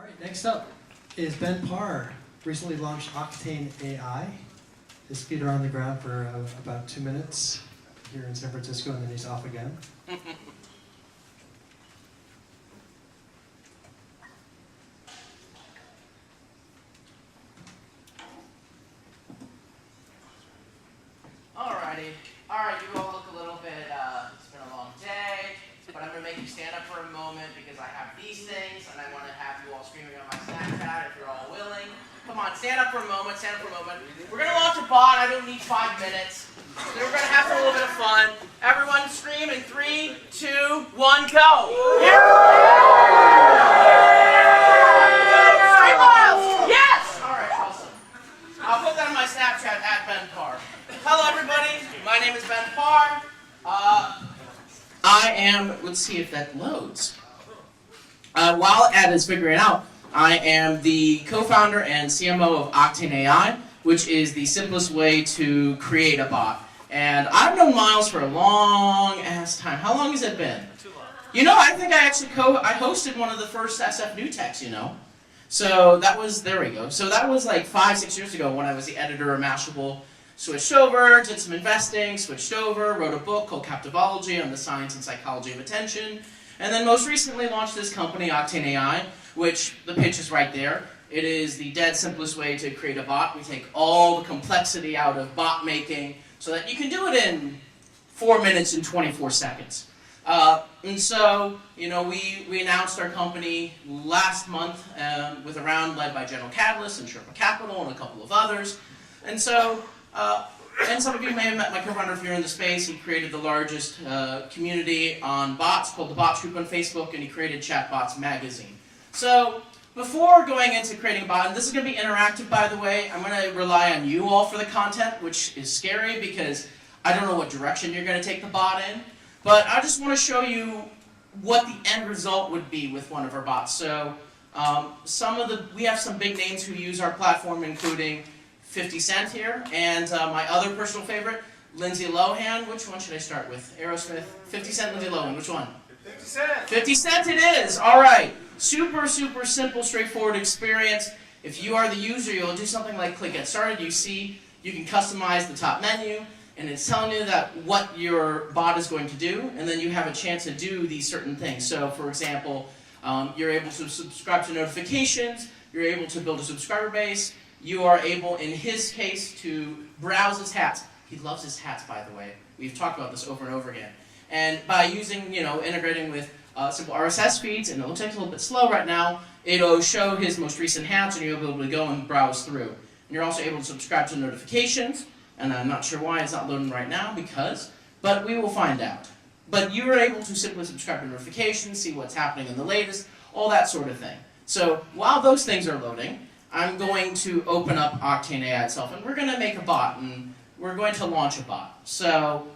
right, next up is Ben Parr. Recently launched Octane AI. His feet are on the ground for about 2 minutes here in San Francisco, and then he's off again. Alrighty. Alright, you all look a little bit, it's been a long day, but I'm going to make you stand up for a moment because I have these things, and I want to have you all screaming on my Snapchat if you're all willing. Come on, stand up for a moment, stand up for a moment. We're going to launch a bot. I don't need 5 minutes. So we're going to have a little bit of fun. Everyone scream in 3, 2, 1, go! Yeah! Scream miles! Yes! Alright, awesome. I'll put that on my Snapchat at Ben Parr. Hello everybody, my name is Ben Parr. I am, let's see if that loads. While Ed is figuring it out, I am the co-founder and CMO of Octane AI, which is the simplest way to create a bot. And I've known Miles for a long ass time. How long has it been? Too long. You know, I think I actually hosted one of the first SF Techs, you know. So that was, there we go. So that was like 5-6 years ago when I was the editor of Mashable. Switched over, did some investing, switched over, wrote a book called Captivology on the science and psychology of attention, and then most recently launched this company, Octane AI, which the pitch is right there. It is the dead simplest way to create a bot. We take all the complexity out of bot making so that you can do it in 4 minutes and 24 seconds. And so, you know, we announced our company last month with a round led by General Catalyst and Sherpa Capital and a couple of others. And so, and some of you may have met my co-founder if you're in the space. He created the largest community on bots called the Bots Group on Facebook, and he created Chatbots Magazine. So before going into creating a bot, and this is going to be interactive by the way, I'm going to rely on you all for the content, which is scary because I don't know what direction you're going to take the bot in. But I just want to show you what the end result would be with one of our bots. So we have some big names who use our platform, including 50 Cent here, and my other personal favorite, Lindsay Lohan. Which one should I start with? Aerosmith, 50 Cent, Lindsay Lohan, which one? 50 Cent! 50 Cent it is! Alright, super simple, straightforward experience. If you are the user, you'll do something like click Get Started. You see, you can customize the top menu, and it's telling you that what your bot is going to do, and then you have a chance to do these certain things. So, for example, you're able to subscribe to notifications, you're able to build a subscriber base, you are able, in his case, to browse his hats. He loves his hats, by the way. We've talked about this over and over again. And by using, you know, integrating with simple RSS feeds, and it looks like it's a little bit slow right now, it'll show his most recent hats, and you'll be able to go and browse through. And you're also able to subscribe to notifications, and I'm not sure why it's not loading right now, but we will find out. But you are able to simply subscribe to notifications, see what's happening in the latest, all that sort of thing. So while those things are loading, I'm going to open up Octane AI itself, and we're going to make a bot, and we're going to launch a bot. So,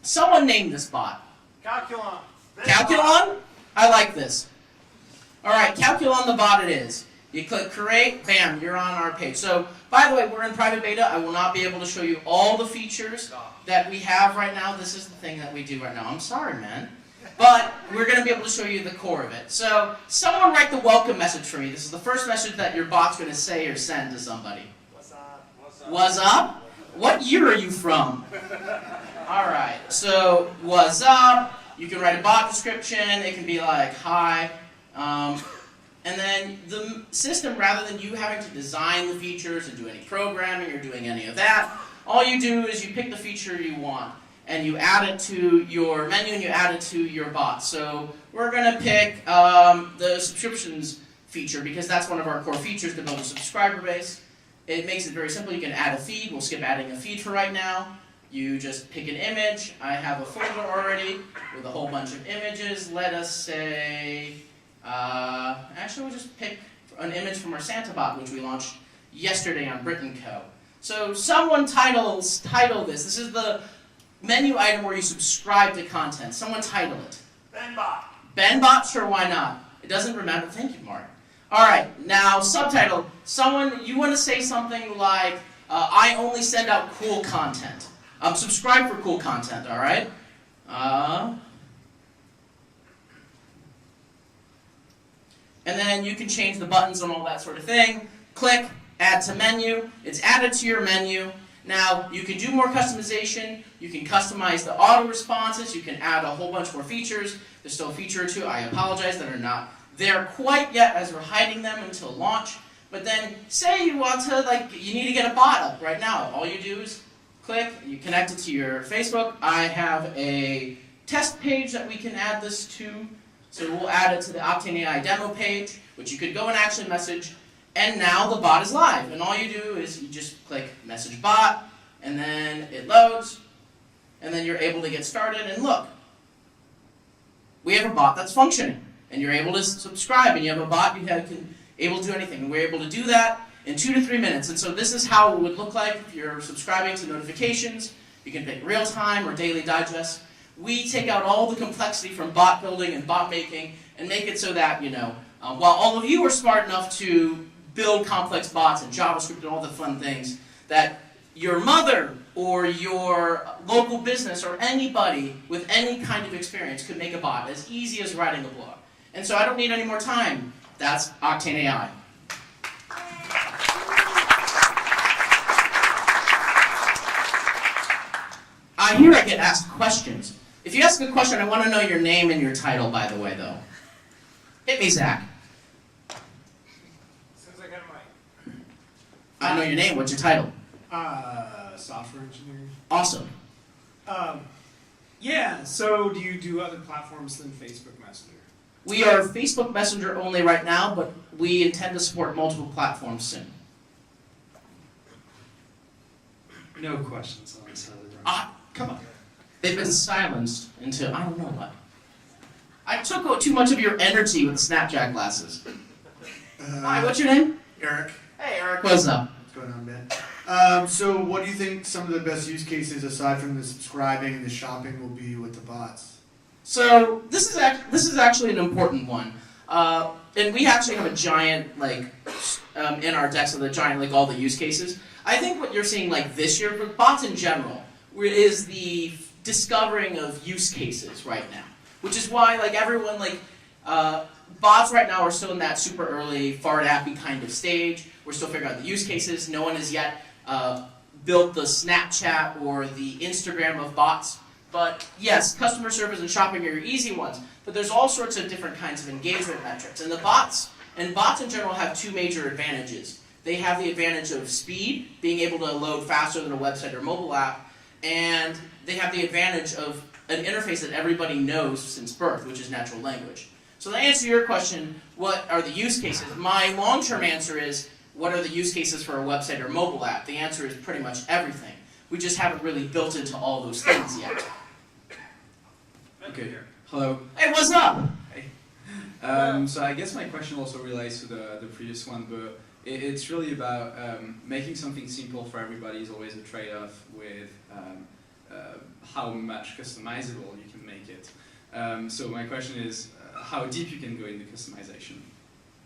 someone named this bot. Calculon. Calculon? I like this. Alright, Calculon the bot it is. You click create, bam, you're on our page. So, by the way, we're in private beta. I will not be able to show you all the features that we have right now. This is the thing that we do right now. I'm sorry, man. But we're going to be able to show you the core of it. So, someone write the welcome message for me. This is the first message that your bot's going to say or send to somebody. What's up? What's up? What's up? What year are you from? Alright, so what's up? You can write a bot description. It can be like, hi. And then the system, rather than you having to design the features and do any programming or doing any of that, all you do is you pick the feature you want, and you add it to your menu, and you add it to your bot. So we're going to pick the subscriptions feature, because that's one of our core features to build a subscriber base. It makes it very simple. You can add a feed. We'll skip adding a feed for right now. You just pick an image. I have a folder already with a whole bunch of images. Let us say, actually we'll just pick an image from our Santa bot, which we launched yesterday on Brit & Co. So someone title this. This is the menu item where you subscribe to content. Someone title it. BenBot. BenBot, sure, why not? It doesn't remember. Thank you, Mark. Alright, now subtitle. Someone, you want to say something like, I only send out cool content. Subscribe for cool content, alright? and then you can change the buttons and all that sort of thing. Click, add to menu. It's added to your menu. Now, you can do more customization. You can customize the auto responses. You can add a whole bunch more features. There's still a feature or two, I apologize, that are not there quite yet as we're hiding them until launch. But then, say you want to, you need to get a bot up right now. All you do is click, you connect it to your Facebook. I have a test page that we can add this to. So we'll add it to the Octane AI demo page, which you could go and actually message. And now the bot is live. And all you do is you just click message bot, and then it loads, and then you're able to get started. And look, we have a bot that's functioning. And you're able to subscribe, and you have a bot you can able to do anything. And we're able to do that in 2 to 3 minutes. And so this is how it would look like if you're subscribing to notifications. You can pick real time or daily digest. We take out all the complexity from bot building and bot making and make it so that, while all of you are smart enough to build complex bots and JavaScript and all the fun things, that your mother or your local business or anybody with any kind of experience could make a bot as easy as writing a blog. And so I don't need any more time. That's Octane AI. Here I get asked questions. If you ask a question, I want to know your name and your title, by the way, though. Hit me, Zach. Since I got a mic. I know your name. What's your title? Software engineer. Awesome. Yeah, so do you do other platforms than Facebook Messenger? We are Facebook Messenger only right now, but we intend to support multiple platforms soon. No questions on this side of the room. Come on. They've been silenced into I don't know what. I took too much of your energy with the Snapchat glasses. Hi, what's your name? Eric, Hey, Eric. What's up? what's going on, man? So what do you think some of the best use cases, aside from the subscribing and the shopping, will be with the bots? So this is actually an important one, and we actually have a giant in our decks of the giant all the use cases. I think what you're seeing this year for bots in general is the discovering of use cases right now, which is why everyone bots right now are still in that super early fart appy kind of stage. We're still figuring out the use cases. No one has yet built the Snapchat or the Instagram of bots. But yes, customer service and shopping are your easy ones. But there's all sorts of different kinds of engagement metrics. And bots in general have two major advantages. They have the advantage of speed, being able to load faster than a website or mobile app. And they have the advantage of an interface that everybody knows since birth, which is natural language. So to answer your question, what are the use cases? My long-term answer is, what are the use cases for a website or mobile app? The answer is pretty much everything. We just haven't really built into all those things yet. Okay, hello. Hey, what's up? So I guess my question also relates to the previous one, but it's really about making something simple for everybody is always a trade-off with how much customizable you can make it. So my question is how deep you can go in the customization.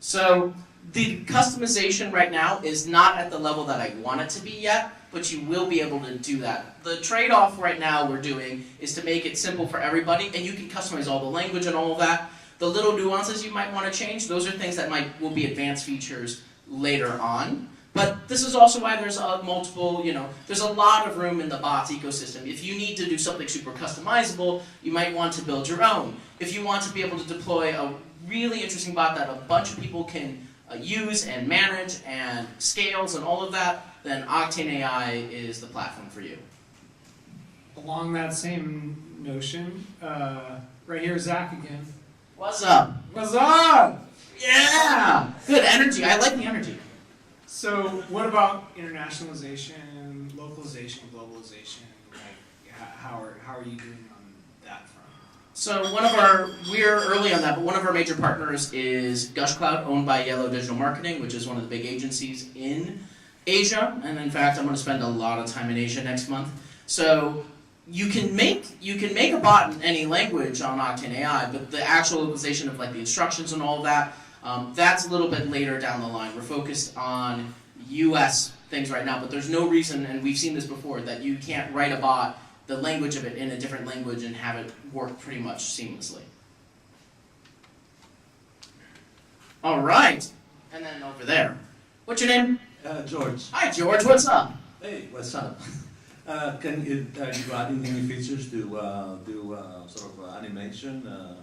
So the customization right now is not at the level that I want it to be yet, but you will be able to do that. The trade-off right now we're doing is to make it simple for everybody, and you can customize all the language and all of that. The little nuances you might want to change, those are things that will be advanced features later on. But this is also why there's there's a lot of room in the bots ecosystem. If you need to do something super customizable, you might want to build your own. If you want to be able to deploy a really interesting bot that a bunch of people can use and manage and scales and all of that, then Octane AI is the platform for you. Along that same notion, right here, Zach again. What's up? What's up? Yeah! Good energy. I like the energy. So what about internationalization, localization, globalization? How are you doing on that front? So we're early on that, but one of our major partners is GushCloud, owned by Yellow Digital Marketing, which is one of the big agencies in Asia. And in fact, I'm going to spend a lot of time in Asia next month. So you can make a bot in any language on Octane AI, but the actual localization of the instructions and all of that, that's a little bit later down the line. We're focused on US things right now, but there's no reason, and we've seen this before, that you can't write a bot, the language of it, in a different language and have it work pretty much seamlessly. All right. And then over there. What's your name? George. Hi, George. What's up? Hey, what's up? Can you adding any features to do sort of animation?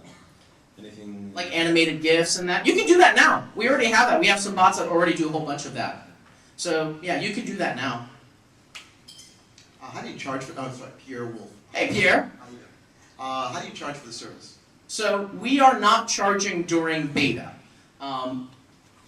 Anything? Like animated GIFs and that. You can do that now. We already have that. We have some bots that already do a whole bunch of that. So yeah, you can do that now. How do you charge for? Oh, sorry, Pierre Wolf. Hey, Pierre. How do you charge for the service? So we are not charging during beta.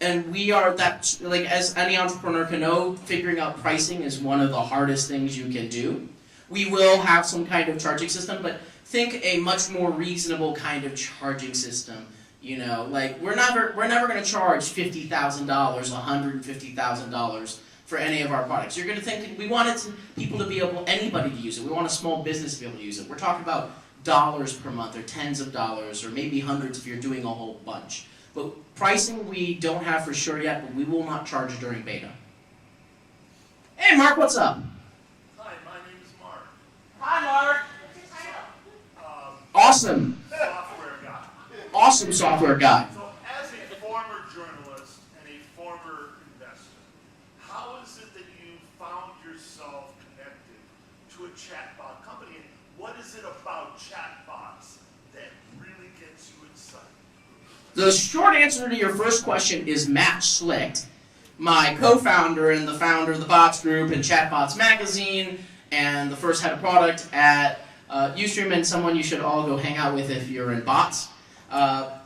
And we are that, like, as any entrepreneur can know, figuring out pricing is one of the hardest things you can do. We will have some kind of charging system, but think a much more reasonable kind of charging system. You know, like we're never going to charge $50,000, $150,000 for any of our products. You're going to think we want people to be able, anybody to use it. We want a small business to be able to use it. We're talking about dollars per month, or tens of dollars, or maybe hundreds if you're doing a whole bunch. But pricing we don't have for sure yet, but we will not charge during beta. Hey, Mark, what's up? Hi, my name is Mark. Hi, Mark. Um, Awesome. software guy. Awesome software guy. So, as a former journalist and a former investor, how is it that you found yourself connected to a chatbot company? And what is it about chatbots that really gets you excited? The short answer to your first question is Matt Schlicht, my co-founder and the founder of the Bots Group and Chatbots Magazine, and the first head of product at Ustream, and someone you should all go hang out with if you're in bots. But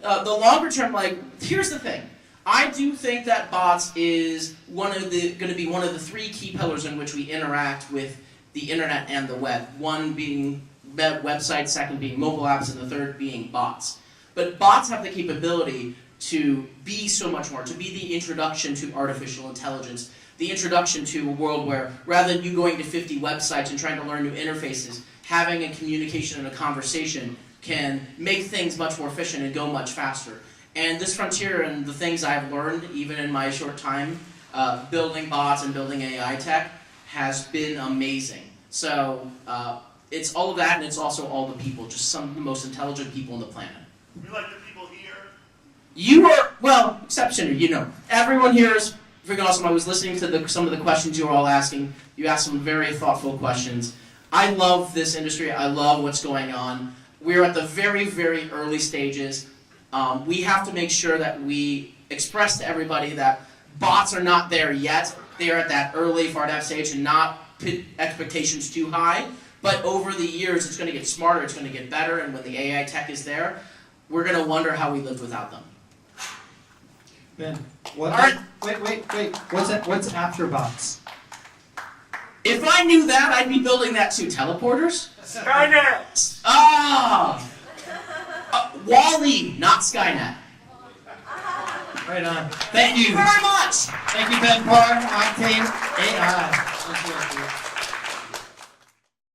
the longer term, like, here's the thing. I do think that bots is going to be one of the three key pillars in which we interact with the internet and the web. One being websites, second being mobile apps, and the third being bots. But bots have the capability to be so much more, to be the introduction to artificial intelligence, the introduction to a world where rather than you going to 50 websites and trying to learn new interfaces, having a communication and a conversation can make things much more efficient and go much faster. And this frontier and the things I've learned, even in my short time, building bots and building AI tech, has been amazing. So it's all of that, and it's also all the people, just some of the most intelligent people on the planet. We like the people here. You are, well, exception, you know. Everyone here is freaking awesome. I was listening to some of the questions you were all asking. You asked some very thoughtful questions. I love this industry. I love what's going on. We're at the very, very early stages. We have to make sure that we express to everybody that bots are not there yet. They are at that early far-out stage and not put expectations too high. But over the years, it's going to get smarter, it's going to get better, and when the AI tech is there, we're going to wonder how we lived without them. Ben, what? All right. Wait. What's after bots? If I knew that, I'd be building that too. Teleporters? Skynet! Ah! Wall-E, not Skynet. Right on. Thank you very much! Thank you, Ben Parr, Octane AI. Thank you.